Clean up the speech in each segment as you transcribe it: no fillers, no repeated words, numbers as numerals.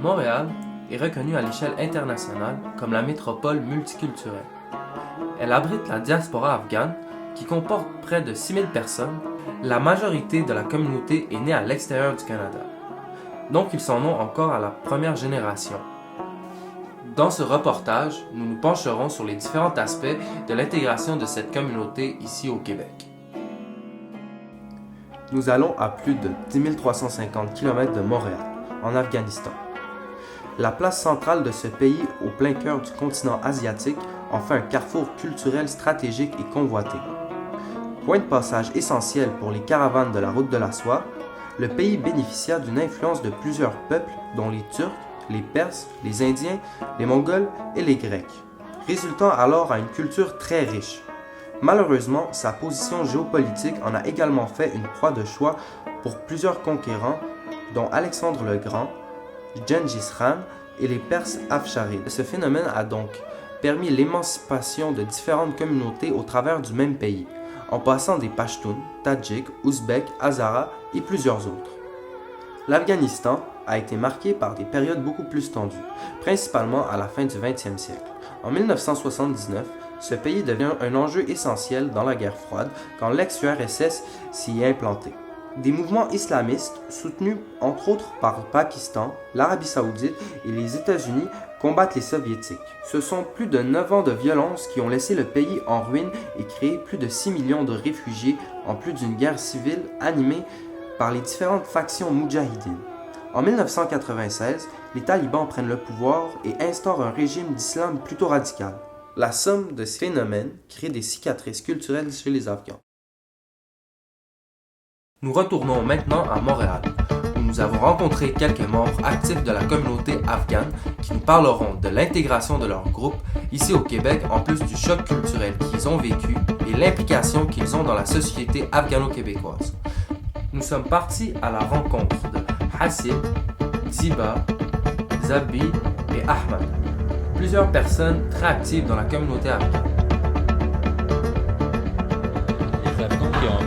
Montréal est reconnue à l'échelle internationale comme la métropole multiculturelle. Elle abrite la diaspora afghane qui comporte près de 6000 personnes. La majorité de la communauté est née à l'extérieur du Canada, donc ils sont nés encore à la première génération. Dans ce reportage, nous nous pencherons sur les différents aspects de l'intégration de cette communauté ici au Québec. Nous allons à plus de 10 350 km de Montréal, en Afghanistan. La place centrale de ce pays au plein cœur du continent asiatique en fait un carrefour culturel stratégique et convoité. Point de passage essentiel pour les caravanes de la route de la soie, le pays bénéficia d'une influence de plusieurs peuples dont les Turcs, les Perses, les Indiens, les Mongols et les Grecs, résultant alors à une culture très riche. Malheureusement, sa position géopolitique en a également fait une proie de choix pour plusieurs conquérants, dont Alexandre le Grand, Gengis Khan et les Perses Afsharides. Ce phénomène a donc permis l'émancipation de différentes communautés au travers du même pays, en passant des Pashtuns, Tadjiks, Ouzbeks, Hazaras et plusieurs autres. L'Afghanistan a été marqué par des périodes beaucoup plus tendues, principalement à la fin du XXe siècle. En 1979, ce pays devient un enjeu essentiel dans la guerre froide quand l'ex-URSS s'y est implanté. Des mouvements islamistes, soutenus entre autres par le Pakistan, l'Arabie Saoudite et les États-Unis, combattent les Soviétiques. Ce sont plus de 9 ans de violence qui ont laissé le pays en ruine et créé plus de 6 millions de réfugiés, en plus d'une guerre civile animée par les différentes factions moudjahidines. En 1996, les talibans prennent le pouvoir et instaurent un régime d'islam plutôt radical. La somme de ces phénomènes crée des cicatrices culturelles chez les Afghans. Nous retournons maintenant à Montréal, où nous avons rencontré quelques membres actifs de la communauté afghane qui nous parleront de l'intégration de leur groupe ici au Québec en plus du choc culturel qu'ils ont vécu et l'implication qu'ils ont dans la société afghano-québécoise. Nous sommes partis à la rencontre de Hassib, Ziba, Zabi et Ahmad, plusieurs personnes très actives dans la communauté afghane. Les Afghans qui ont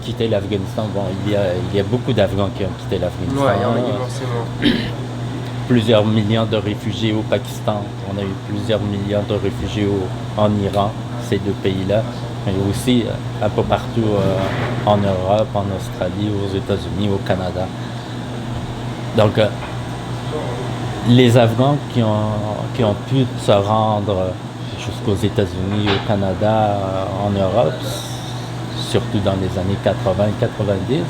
quitté l'Afghanistan, bon, il y a beaucoup d'Afghans qui ont quitté l'Afghanistan. Oui, il y en a immensément. Plusieurs millions de réfugiés au Pakistan, on a eu plusieurs millions de réfugiés en Iran, ces deux pays-là, mais aussi un peu partout en Europe, en Australie, aux États-Unis, au Canada. Donc, les Afghans qui ont pu se rendre jusqu'aux États-Unis, au Canada, en Europe, surtout dans les années 80-90,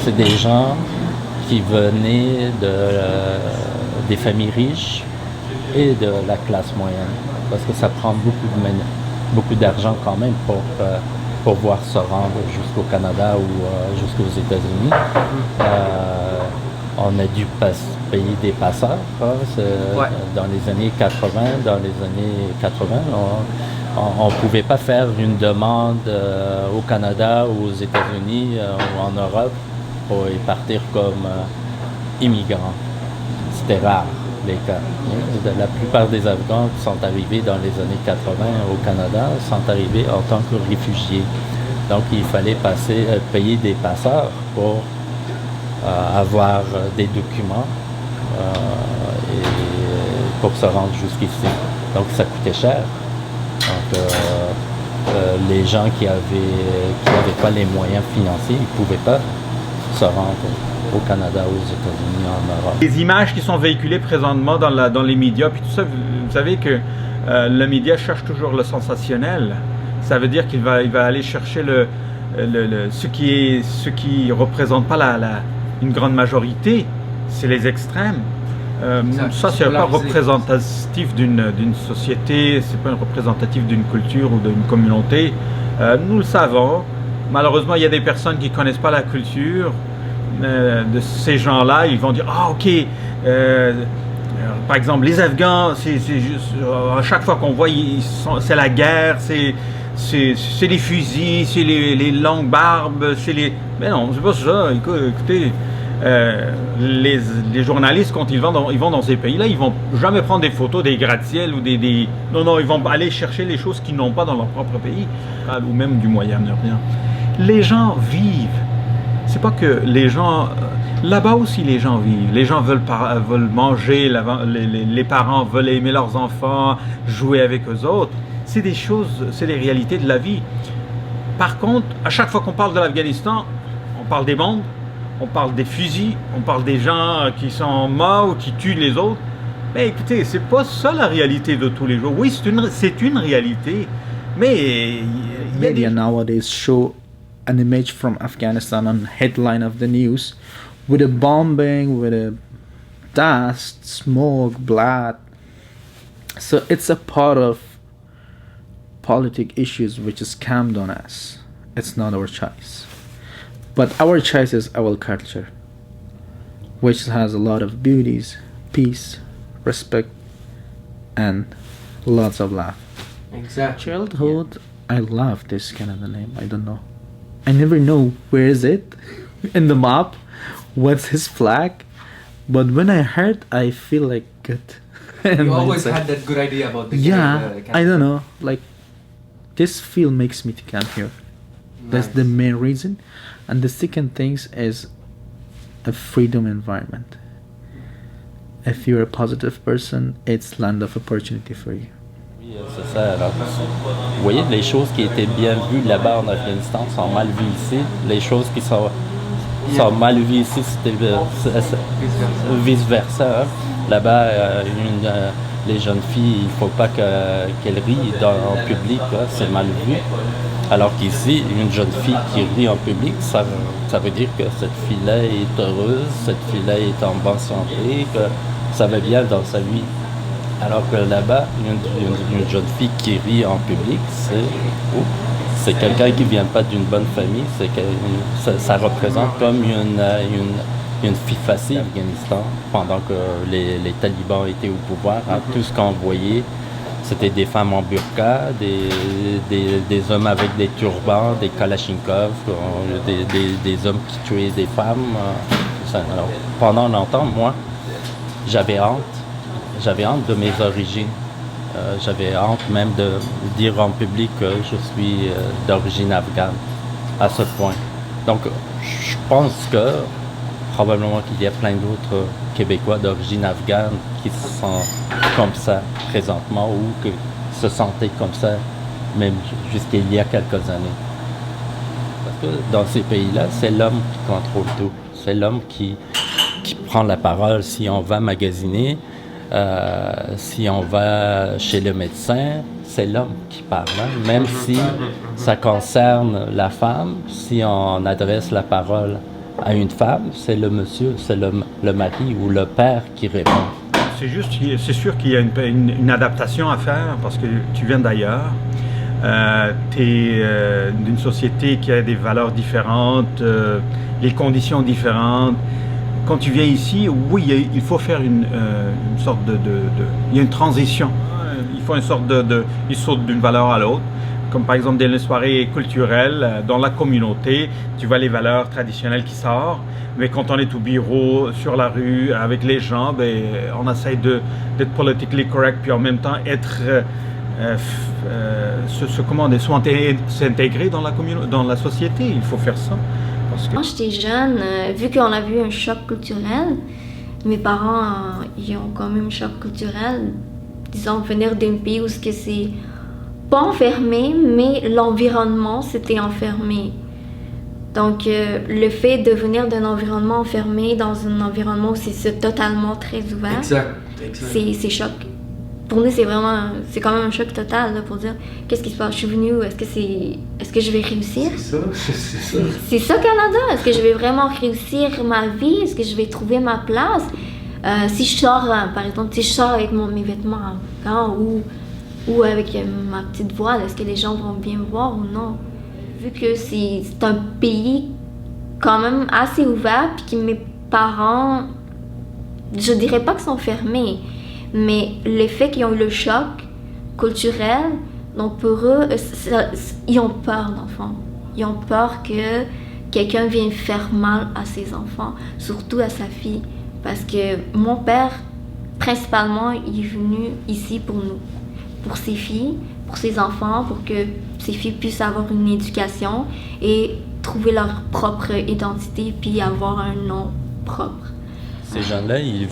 c'est des gens qui venaient des familles riches et de la classe moyenne, parce que ça prend beaucoup d'argent quand même pour pouvoir se rendre jusqu'au Canada ou jusqu'aux États-Unis. On a dû payer des passeurs dans les années 80. Dans les années 80, on ne pouvait pas faire une demande au Canada ou aux États-Unis ou en Europe pour y partir comme immigrants. C'était rare, les cas. La plupart des Afghans qui sont arrivés dans les années 80 au Canada sont arrivés en tant que réfugiés. Donc il fallait payer des passeurs pour avoir des documents et pour se rendre jusqu'ici. Donc ça coûtait cher. Donc les gens qui avaient pas les moyens financiers, ils ne pouvaient pas se rendre au Canada, aux États-Unis, en Europe. Les images qui sont véhiculées présentement dans les médias, puis tout ça, vous savez que le média cherche toujours le sensationnel. Ça veut dire qu'il va aller chercher ce qui représente pas une grande majorité, c'est les extrêmes. Ça, c'est pas représentatif d'une société, c'est pas représentatif d'une culture ou d'une communauté. Nous le savons. Malheureusement, il y a des personnes qui connaissent pas la culture de ces gens-là. Ils vont dire ok. Par exemple, les Afghans, c'est juste, à chaque fois qu'on voit, c'est la guerre, c'est les fusils, c'est les longues barbes, mais non, c'est pas ça. Écoutez, les journalistes, quand ils vont dans ces pays-là, ils vont jamais prendre des photos des gratte-ciel ou non, ils vont aller chercher les choses qu'ils n'ont pas dans leur propre pays, ou même du Moyen-Orient. Les gens vivent. C'est pas que les gens Là-bas aussi, les gens vivent. Les gens veulent manger, les parents veulent aimer leurs enfants, jouer avec eux autres. C'est des choses, c'est les réalités de la vie. Par contre, à chaque fois qu'on parle de l'Afghanistan, on parle des bombes, on parle des fusils, on parle des gens qui sont morts ou qui tuent les autres. Mais écoutez, c'est pas ça la réalité de tous les jours. Oui, c'est une réalité, mais media nowadays show an image from Afghanistan on headline of the news with a bombing, with a dust, smoke, blood. So it's a part of politic issues which is cammed on us. It's not our choice. But our choice is our culture, which has a lot of beauties, peace, respect, and lots of love. Exactly. Childhood, I love this Canada name. I don't know. I never know where is it in the map, what's his flag, but when I heard, I feel like good. You always had that good idea about the Canada. I don't know. Like this feel makes me to come here. That's the main reason, and the second thing is a freedom environment. If you're a positive person, it's land of opportunity for you. Oui, c'est ça. Alors, vous voyez, les choses qui étaient bien vues là-bas en Afghanistan sont mal vues ici. Les choses qui sont mal vues ici, c'était vice-versa. Hein. Là-bas, les jeunes filles, il ne faut pas qu'elles rient en public, hein, c'est mal vu. Alors qu'ici, une jeune fille qui rit en public, ça veut dire que cette fille-là est heureuse, cette fille-là est en bonne santé, que ça va bien dans sa vie. Alors que là-bas, une jeune fille qui rit en public, c'est quelqu'un qui ne vient pas d'une bonne famille, ça représente comme une fille facile en Afghanistan pendant que les talibans étaient au pouvoir. Hein, tout ce qu'on voyait, c'était des femmes en burqa, des hommes avec des turbans, des kalachnikovs, des hommes qui tuaient des femmes. Alors, pendant longtemps, moi, j'avais honte de mes origines. J'avais honte même de dire en public que je suis d'origine afghane, à ce point. Donc, je pense que probablement qu'il y a plein d'autres Québécois d'origine afghane qui se sentent comme ça présentement ou qui se sentaient comme ça même jusqu'il y a quelques années. Parce que dans ces pays-là, c'est l'homme qui contrôle tout. C'est l'homme qui prend la parole si on va magasiner, si on va chez le médecin, c'est l'homme qui parle. Hein? Même si ça concerne la femme, si on adresse la parole à une femme, c'est le monsieur, c'est le mari ou le père qui répond. C'est sûr qu'il y a une adaptation à faire parce que tu viens d'ailleurs, tu es d'une société qui a des valeurs différentes, les conditions différentes. Quand tu viens ici, oui, il faut faire une sorte il y a une transition. Il faut une sorte il saute d'une valeur à l'autre. Comme par exemple dans les soirées culturelles, dans la communauté, tu vois les valeurs traditionnelles qui sortent. Mais quand on est au bureau, sur la rue, avec les gens, on essaie d'être politically correct, puis en même temps être s'intégrer dans la société. Il faut faire ça. Parce que... Quand j'étais jeune, vu qu'on a vu un choc culturel, mes parents, ils ont quand même un choc culturel. Disons, venir d'un pays où c'est pas enfermé, mais l'environnement c'était enfermé. Donc, le fait de venir d'un environnement enfermé dans un environnement où c'est totalement très ouvert, c'est choc. Pour nous, c'est quand même un choc total là, pour dire qu'est-ce qui se passe, je suis venue où, est-ce que je vais réussir? C'est ça Canada. Est-ce que je vais vraiment réussir ma vie? Est-ce que je vais trouver ma place? Si je sors, par exemple, si je sors avec mes vêtements afghans ou avec ma petite voile, est-ce que les gens vont bien me voir ou non? Vu que c'est un pays quand même assez ouvert, puis que mes parents, je dirais pas qu'ils sont fermés, mais le fait qu'ils ont eu le choc culturel, donc pour eux, ils ont peur d'enfants. Ils ont peur que quelqu'un vienne faire mal à ses enfants, surtout à sa fille. Parce que mon père, principalement, il est venu ici pour nous, pour ses filles, pour ses enfants, pour que ces filles puissent avoir une éducation et trouver leur propre identité, puis avoir un nom propre. Ces gens-là, ils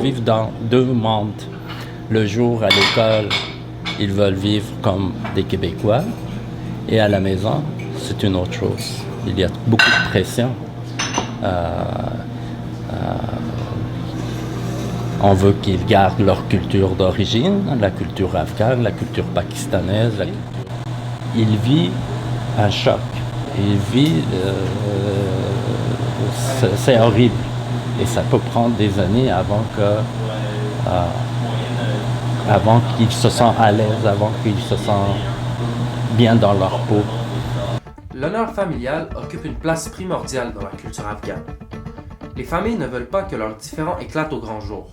vivent dans deux mondes. Le jour, à l'école, ils veulent vivre comme des Québécois. Et à la maison, c'est une autre chose. Il y a beaucoup de pression. On veut qu'ils gardent leur culture d'origine, la culture afghane, la culture pakistanaise. Il vit un choc. Il vit... c'est horrible. Et ça peut prendre des années avant qu'ils se sentent à l'aise, avant qu'ils se sentent bien dans leur peau. L'honneur familial occupe une place primordiale dans la culture afghane. Les familles ne veulent pas que leurs différends éclatent au grand jour.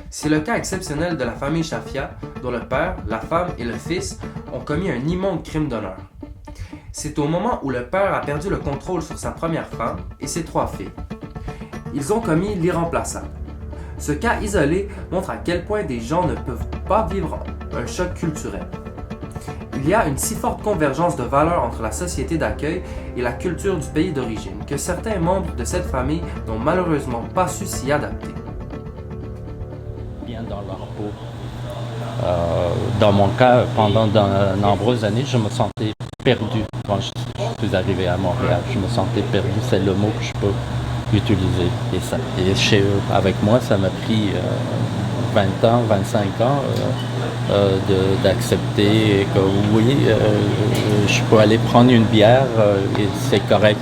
C'est le cas exceptionnel de la famille Shafia, dont le père, la femme et le fils ont commis un immonde crime d'honneur. C'est au moment où le père a perdu le contrôle sur sa première femme et ses 3 filles. Ils ont commis l'irremplaçable. Ce cas isolé montre à quel point des gens ne peuvent pas vivre un choc culturel. Il y a une si forte convergence de valeurs entre la société d'accueil et la culture du pays d'origine que certains membres de cette famille n'ont malheureusement pas su s'y adapter. Bien dans leur peau. Dans mon cas, pendant de nombreuses années, je me sentais perdu quand je suis arrivé à Montréal. Je me sentais perdu, c'est le mot que je peux utiliser. Et chez eux, avec moi, ça m'a pris 20 ans, 25 ans d'accepter que oui, je peux aller prendre une bière et c'est correct.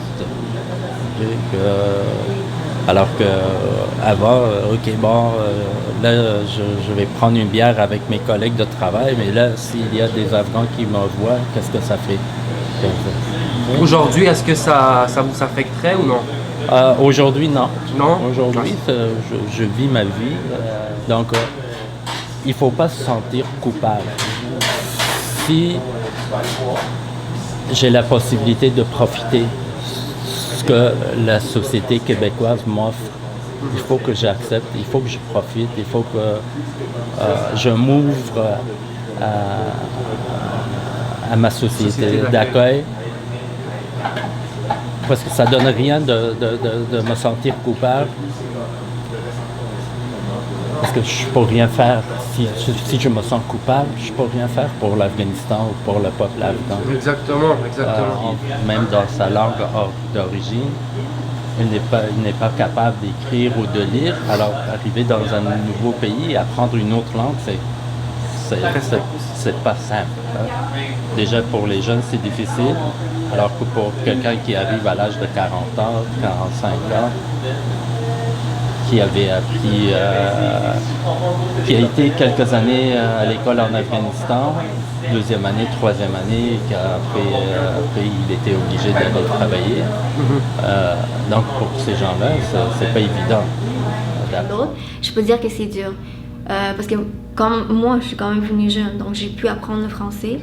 Alors que avant, là, je vais prendre une bière avec mes collègues de travail, mais là, s'il y a des Afghans qui me voient, qu'est-ce que ça fait? Aujourd'hui, est-ce que ça vous affecterait ou non? Aujourd'hui, non. Non? Aujourd'hui, je vis ma vie. Donc, il ne faut pas se sentir coupable. Si j'ai la possibilité de profiter ce que la société québécoise m'offre, il faut que j'accepte, il faut que je profite, il faut que je m'ouvre à ma société d'accueil. Parce que ça ne donne rien de me sentir coupable. Parce que je ne peux rien faire. Si je me sens coupable, je ne peux rien faire pour l'Afghanistan ou pour le peuple afghan. Exactement. Même dans sa langue d'origine, il n'est pas capable d'écrire ou de lire. Alors, arriver dans un nouveau pays, apprendre une autre langue, c'est pas simple. Déjà, pour les jeunes, c'est difficile. Alors que pour quelqu'un qui arrive à l'âge de 40 ans, 45 ans, qui avait appris, qui a été quelques années à l'école en Afghanistan, 2e année, 3e année, et qu'après il était obligé d'aller travailler. Donc pour ces gens-là, c'est pas évident. Je peux dire que c'est dur. Parce que comme moi, je suis quand même venue jeune, donc j'ai pu apprendre le français.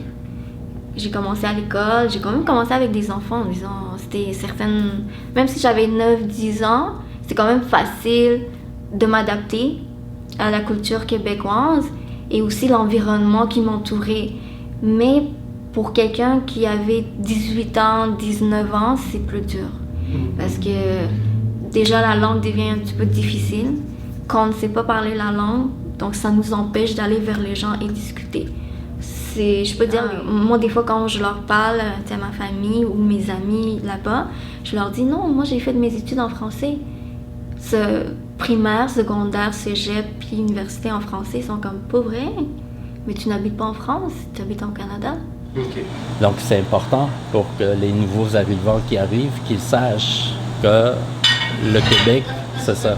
J'ai commencé à l'école, j'ai quand même commencé avec des enfants, disons, c'était certaines... Même si j'avais 9-10 ans, c'était quand même facile de m'adapter à la culture québécoise et aussi l'environnement qui m'entourait. Mais pour quelqu'un qui avait 18 ans, 19 ans, c'est plus dur. Parce que déjà la langue devient un petit peu difficile. Quand on ne sait pas parler la langue, donc ça nous empêche d'aller vers les gens et discuter. Je peux dire, moi des fois quand je leur parle à ma famille ou mes amis là-bas, je leur dis non, moi j'ai fait mes études en français. Primaire, secondaire, cégep, puis université en français, ils sont comme pas vrai. Mais tu n'habites pas en France, tu habites au Canada. Okay. Donc c'est important pour que les nouveaux arrivants qui arrivent, qu'ils sachent que le Québec, c'est ça.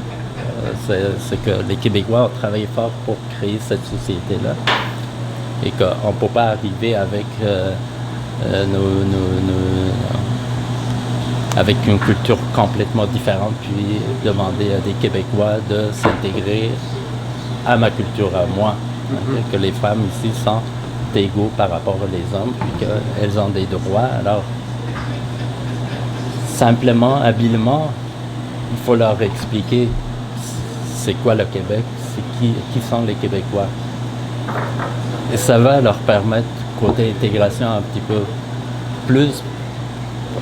C'est que les Québécois ont travaillé fort pour créer cette société-là. Et qu'on ne peut pas arriver avec, avec une culture complètement différente, puis demander à des Québécois de s'intégrer à ma culture, à moi. Que les femmes ici sont égaux par rapport aux hommes, puis qu'elles ont des droits. Alors, simplement, habilement, il faut leur expliquer c'est quoi le Québec, c'est qui sont les Québécois. Et ça va leur permettre, côté intégration, un petit peu plus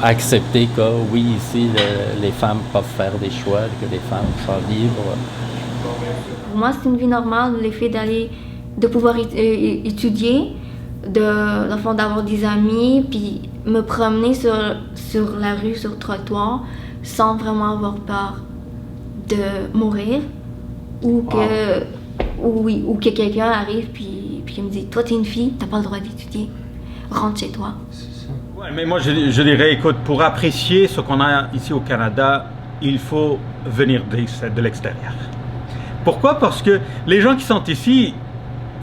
accepter que oui, ici, les femmes peuvent faire des choix, que les femmes sont libres. Pour moi, c'est une vie normale, le fait de pouvoir étudier, d'avoir des amis, puis me promener sur la rue, sur le trottoir, sans vraiment avoir peur de mourir, ou que quelqu'un arrive puis me dit « Toi, t'es une fille, t'as pas le droit d'étudier, rentre chez toi. » Ouais, mais moi, je dirais, écoute, pour apprécier ce qu'on a ici au Canada, il faut venir de l'extérieur. Pourquoi? Parce que les gens qui sont ici,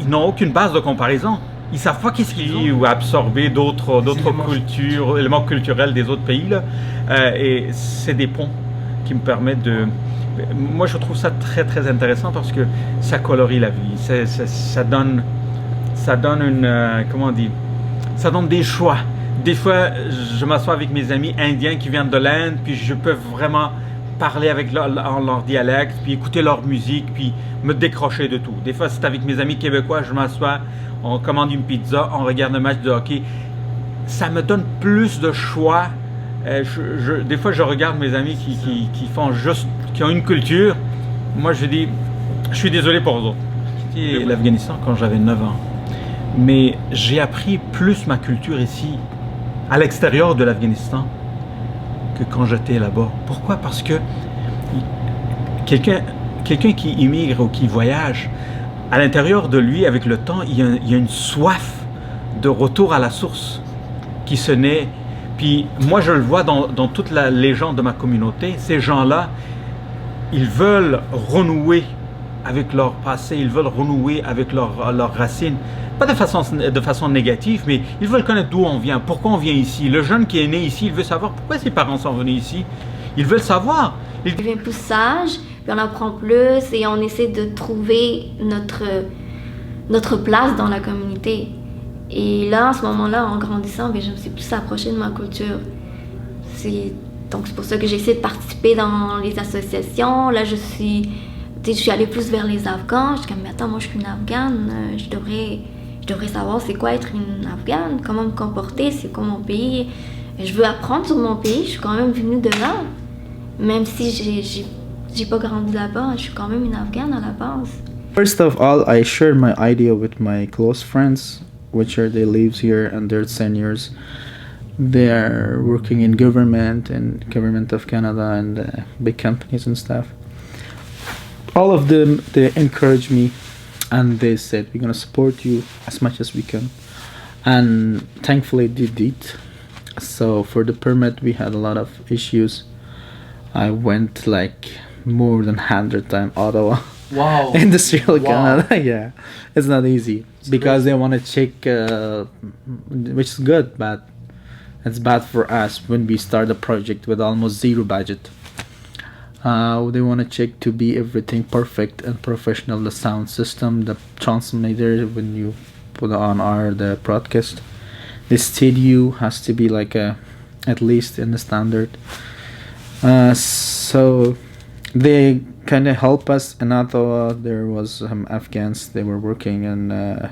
ils n'ont aucune base de comparaison. Ils savent pas qu'est-ce qu'ils ont absorbé d'autres cultures, éléments culturels des autres pays, là. Et c'est des ponts qui me permettent de... Moi, je trouve ça très, très intéressant parce que ça colorie la vie. Ça donne une... comment on dit? Ça donne des choix. Des fois, je m'assois avec mes amis indiens qui viennent de l'Inde, puis je peux vraiment parler avec leur dialecte, puis écouter leur musique, puis me décrocher de tout. Des fois, c'est avec mes amis québécois, je m'assois, on commande une pizza, on regarde un match de hockey. Ça me donne plus de choix. Des fois, je regarde mes amis qui ont une culture. Moi, je dis, je suis désolé pour eux autres. J'ai quitté l'Afghanistan quand j'avais 9 ans. Mais j'ai appris plus ma culture ici, à l'extérieur de l'Afghanistan, que quand j'étais là-bas. Pourquoi? Parce que quelqu'un qui immigre ou qui voyage, à l'intérieur de lui, avec le temps, il y a une soif de retour à la source qui se naît. Puis moi, je le vois dans toute les gens de ma communauté. Ces gens-là, ils veulent renouer avec leur passé, ils veulent renouer avec leurs racines. Pas de façon négative, mais ils veulent connaître d'où on vient, pourquoi on vient ici. Le jeune qui est né ici, il veut savoir pourquoi ses parents sont venus ici. Ils veulent savoir. On devient plus sage, puis on apprend plus et on essaie de trouver notre place dans la communauté. Et là, en ce moment-là, en grandissant, je me suis plus approchée de ma culture. Donc c'est pour ça que j'essaie de participer dans les associations. Là, je suis allée plus vers les Afghans. Je suis comme, mais attends, moi je suis une Afghane, je devrais savoir c'est quoi être une Afghane, comment me comporter, c'est quoi mon pays. Je veux apprendre sur mon pays, je suis quand même venue de là. Même si j'ai pas grandi là-bas, je suis quand même une Afghane à la base. First of all, I share my idea with my close friends, they live here and they're seniors. They are working in government of Canada and big companies and stuff. All of them, they encouraged me and they said, we're going to support you as much as we can. And thankfully they did. So for the permit, we had a lot of issues. I went like more than 100 times Ottawa. Wow. Industrial Canada. Yeah, it's not easy because they want to check, which is good, but it's bad for us when we start a project with almost zero budget. They want to check to be everything perfect and professional, the sound system, the transmitter when you put on the broadcast. The studio has to be like at least in the standard. So they kind of help us. In Ottawa, there was some Afghans. They were working in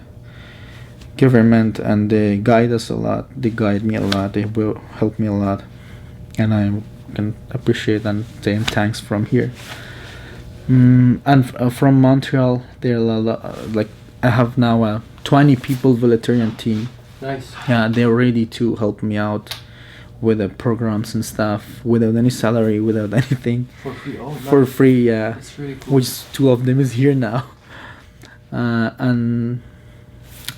government, and they guide us a lot. They guide me a lot. They will help me a lot, and I can appreciate and say thanks from here. And from Montreal, there are like I have now a 20 people volunteering team. Nice. Yeah, they're ready to help me out with the programs and stuff without any salary, without anything. For free. Oh, nice. For free, yeah. That's really cool. Which two of them is here now. And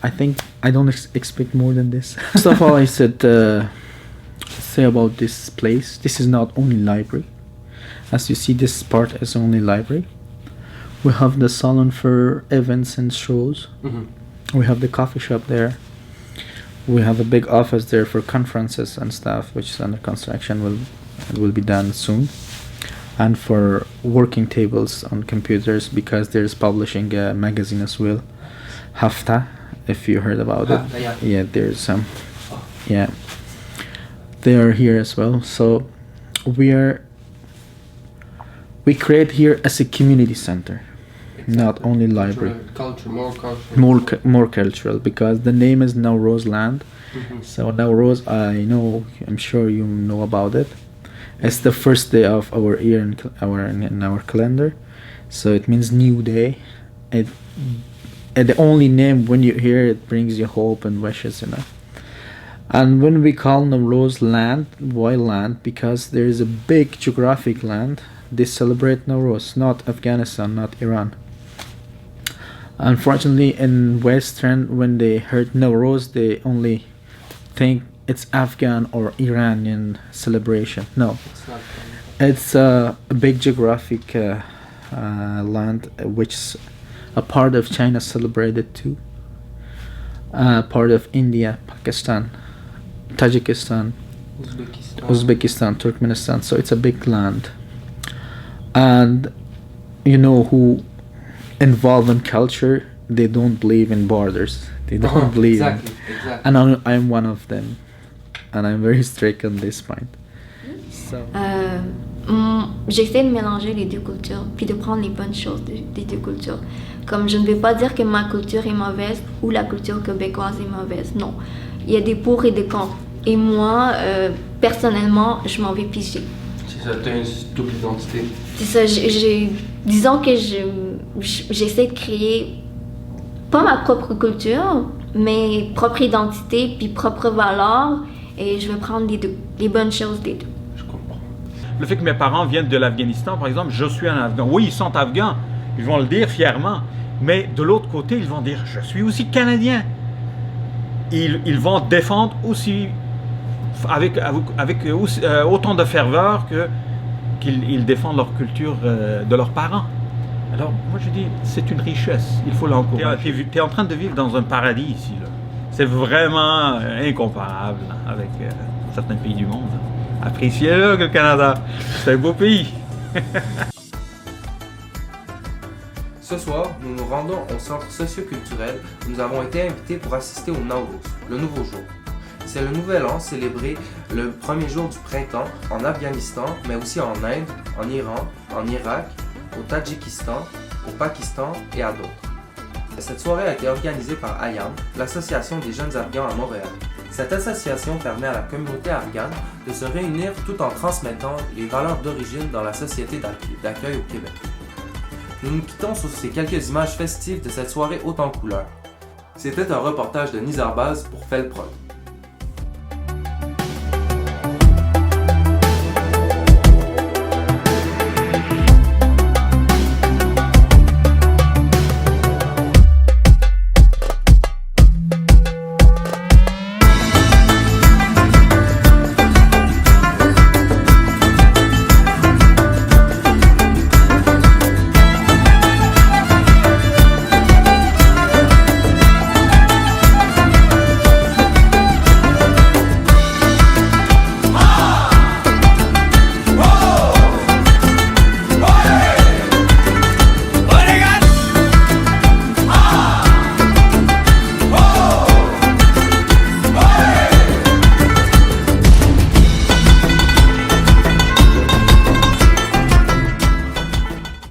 I think I don't expect more than this. First of all, I said say about this place. This is not only library. As you see, this part is only library. We have the salon for events and shows. Mm-hmm. We have the coffee shop there. We have a big office there for conferences and stuff, which is under construction. It will be done soon. And for working tables on computers, because there's publishing a magazine as well, Hafta, if you heard about it. Yeah, there's some. Yeah, they are here as well. So we create here as a community center. not only library. Culture, more culture. More cultural, because the name is Nowruz Land. So Nowruz, I'm sure you know about it. It's the first day of our year in our calendar, so it means new day. And the only name, when you hear it, brings you hope and wishes, And when we call Nowruz land, why land? Because there is a big geographic land. They celebrate Nowruz, not Afghanistan, not Iran. Unfortunately, in Western, when they heard Nowruz, they only think it's Afghan or Iranian celebration. No, it's a big geographic land, which a part of China celebrated too. Part of India, Pakistan, Tajikistan, Uzbekistan, Turkmenistan. So it's a big land. And who involved in culture, they don't believe in borders. They don't believe. Exactly. And I'm one of them. And I'm very strict on this point. So. J'essaie de mélanger les deux cultures, puis de prendre les bonnes choses des deux cultures. Comme je ne vais pas dire que ma culture est mauvaise ou la culture québécoise est mauvaise. Non, il y a des pour et des contre. Et moi, personnellement, je m'en vais piger. C'est ça, tu as une double identité. C'est ça, disons que j'essaie de créer pas ma propre culture, mais propre identité, puis propre valeur, et je vais prendre les deux, les bonnes choses des deux. Je comprends. Le fait que mes parents viennent de l'Afghanistan, par exemple, je suis un Afghan. Oui, ils sont Afghans, ils vont le dire fièrement, mais de l'autre côté, ils vont dire, je suis aussi Canadien. Ils vont défendre aussi avec autant de ferveur qu'ils défendent leur culture de leurs parents. Alors, moi je dis, c'est une richesse, il faut l'encourager. Tu es en train de vivre dans un paradis ici. C'est vraiment incomparable avec certains pays du monde. Appréciez-le, le Canada. C'est un beau pays. Ce soir, nous nous rendons au centre socioculturel où nous avons été invités pour assister au Nowruz, le nouveau jour. C'est le nouvel an célébré le premier jour du printemps en Afghanistan, mais aussi en Inde, en Iran, en Irak, au Tadjikistan, au Pakistan et à d'autres. Cette soirée a été organisée par AYAM, l'association des jeunes afghans à Montréal. Cette association permet à la communauté afghane de se réunir tout en transmettant les valeurs d'origine dans la société d'accueil au Québec. Nous nous quittons sur ces quelques images festives de cette soirée haute en couleurs. C'était un reportage de Nizarbaz pour Felprod.